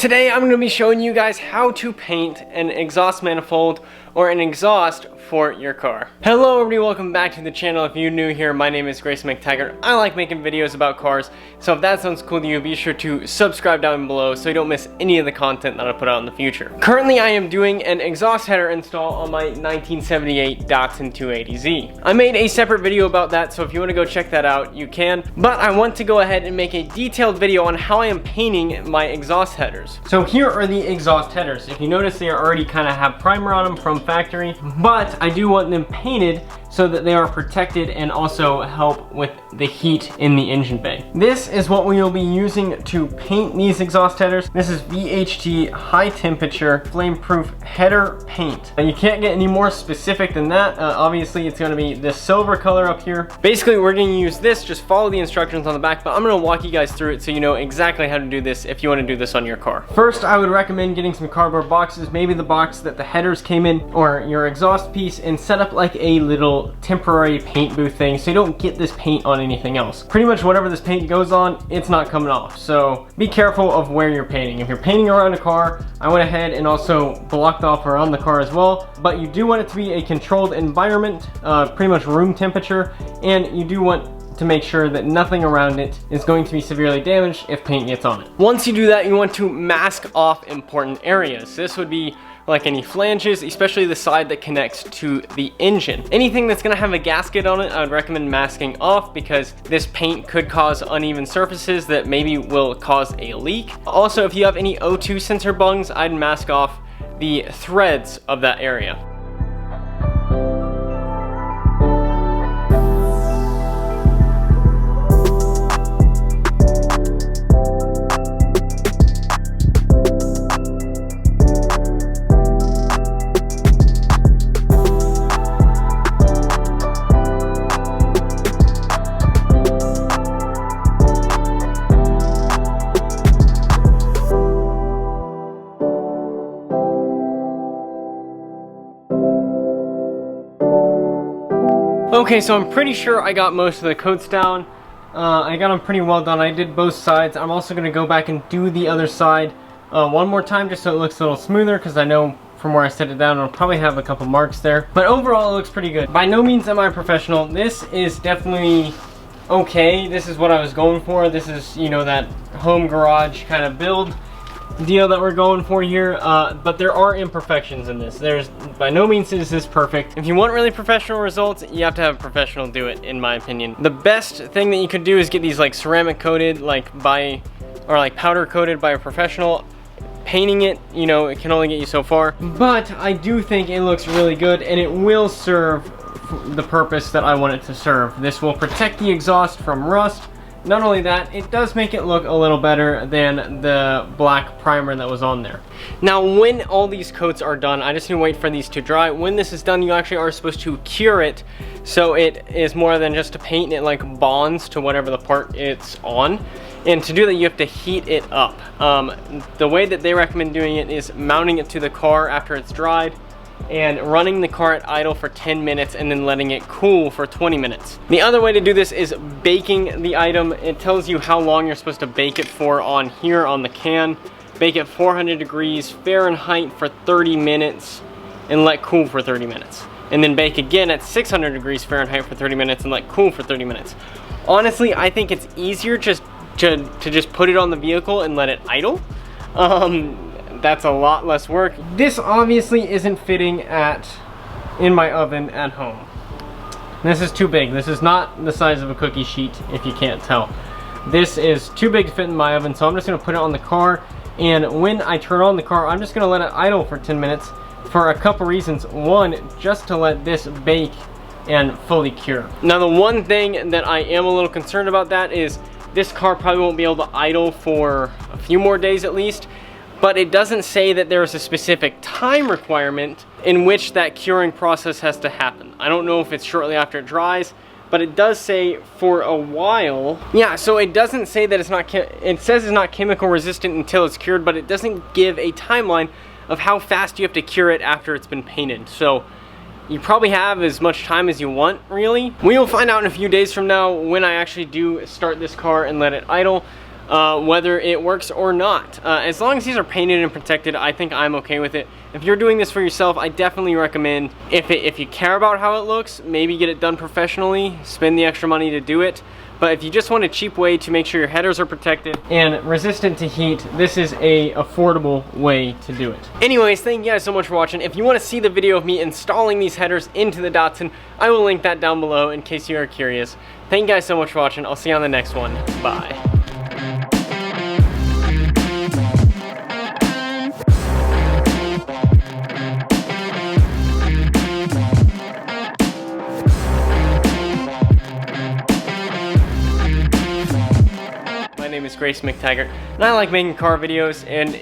Today I'm going to be showing you guys how to paint an exhaust manifold or an exhaust for your car. Hello everybody, welcome back to the channel. If you're new here, my name is Grayson McTaggart. I like making videos about cars, so if that sounds cool to you, be sure to subscribe down below so you don't miss any of the content that I put out in the future. Currently I am doing an exhaust header install on my 1978 Datsun 280z. I made a separate video about that, so if you want to go check that out, you can. But I want to go ahead and make a detailed video on how I am painting my exhaust headers. So here are the exhaust headers. If you notice, they already kind of have primer on them from factory, but I do want them painted so that they are protected and also help with the heat in the engine bay. This is what we will be using to paint these exhaust headers. This is VHT high temperature flame proof header paint. You can't get any more specific than that. Obviously it's going to be this silver color up here. Basically we're going to use this, just follow the instructions on the back, but I'm going to walk you guys through it so you know exactly how to do this if you want to do this on your car. First, I would recommend getting some cardboard boxes, maybe the box that the headers came in or your exhaust piece, and set up like a little temporary paint booth thing so you don't get this paint on anything else. Pretty much whatever this paint goes on, it's not coming off, so be careful of where you're painting. If you're painting around a car, I went ahead and also blocked off around the car as well, but you do want it to be a controlled environment, pretty much room temperature, and you do want to make sure that nothing around it is going to be severely damaged if paint gets on it. Once you do that, you want to mask off important areas. This would be like any flanges, especially the side that connects to the engine. Anything that's gonna have a gasket on it, I would recommend masking off because this paint could cause uneven surfaces that maybe will cause a leak. Also, if you have any O2 sensor bungs, I'd mask off the threads of that area. Okay, so I'm pretty sure I got most of the coats down. I got them pretty well done. I did both sides. I'm also going to go back and do the other side one more time just so it looks a little smoother, because I know from where I set it down it'll probably have a couple marks there. But overall it looks pretty good. By no means am I a professional. This is definitely okay. This is what I was going for. This is, you know, that home garage kind of build deal that we're going for here, but there are imperfections in this. There's by no means is this perfect. If you want really professional results, you have to have a professional do it, in my opinion. The best thing that you could do is get these like ceramic coated, like powder coated by a professional. Painting it, you know, it can only get you so far, but I do think it looks really good and it will serve the purpose that I want it to serve. This will protect the exhaust from rust. Not only that, it does make it look a little better than the black primer that was on there. Now, when all these coats are done, I just need to wait for these to dry. When this is done, you actually are supposed to cure it, so it is more than just a paint. It like bonds to whatever the part it's on. And to do that, you have to heat it up. The way that they recommend doing it is mounting it to the car after it's dried, and running the car at idle for 10 minutes and then letting it cool for 20 minutes. The other way to do this is baking the item. It tells you how long you're supposed to bake it for on here on the can. Bake it 400 degrees Fahrenheit for 30 minutes and let cool for 30 minutes. And then bake again at 600 degrees Fahrenheit for 30 minutes and let cool for 30 minutes. Honestly, I think it's easier just to just put it on the vehicle and let it idle. That's a lot less work. This obviously isn't fitting in my oven at home. This is too big. This is not the size of a cookie sheet, if you can't tell. This is too big to fit in my oven, so I'm just gonna put it on the car, and when I turn on the car, I'm just gonna let it idle for 10 minutes for a couple reasons. One, just to let this bake and fully cure. Now, the one thing that I am a little concerned about that is this car probably won't be able to idle for a few more days at least. But it doesn't say that there is a specific time requirement in which that curing process has to happen. I don't know if it's shortly after it dries, but it does say for a while. Yeah, so it doesn't say that it's not, it says it's not chemical resistant until it's cured, but it doesn't give a timeline of how fast you have to cure it after it's been painted. So you probably have as much time as you want, really. We will find out in a few days from now when I actually do start this car and let it idle. whether it works or not. As long as these are painted and protected, I think I'm okay with it. If you're doing this for yourself, I definitely recommend, if you care about how it looks, maybe get it done professionally, spend the extra money to do it. But if you just want a cheap way to make sure your headers are protected and resistant to heat, this is a affordable way to do it. Anyways, thank you guys so much for watching. If you want to see the video of me installing these headers into the Datsun, I will link that down below in case you are curious. Thank you guys so much for watching. I'll see you on the next one. Bye. My name is Grace McTaggart, and I like making car videos, and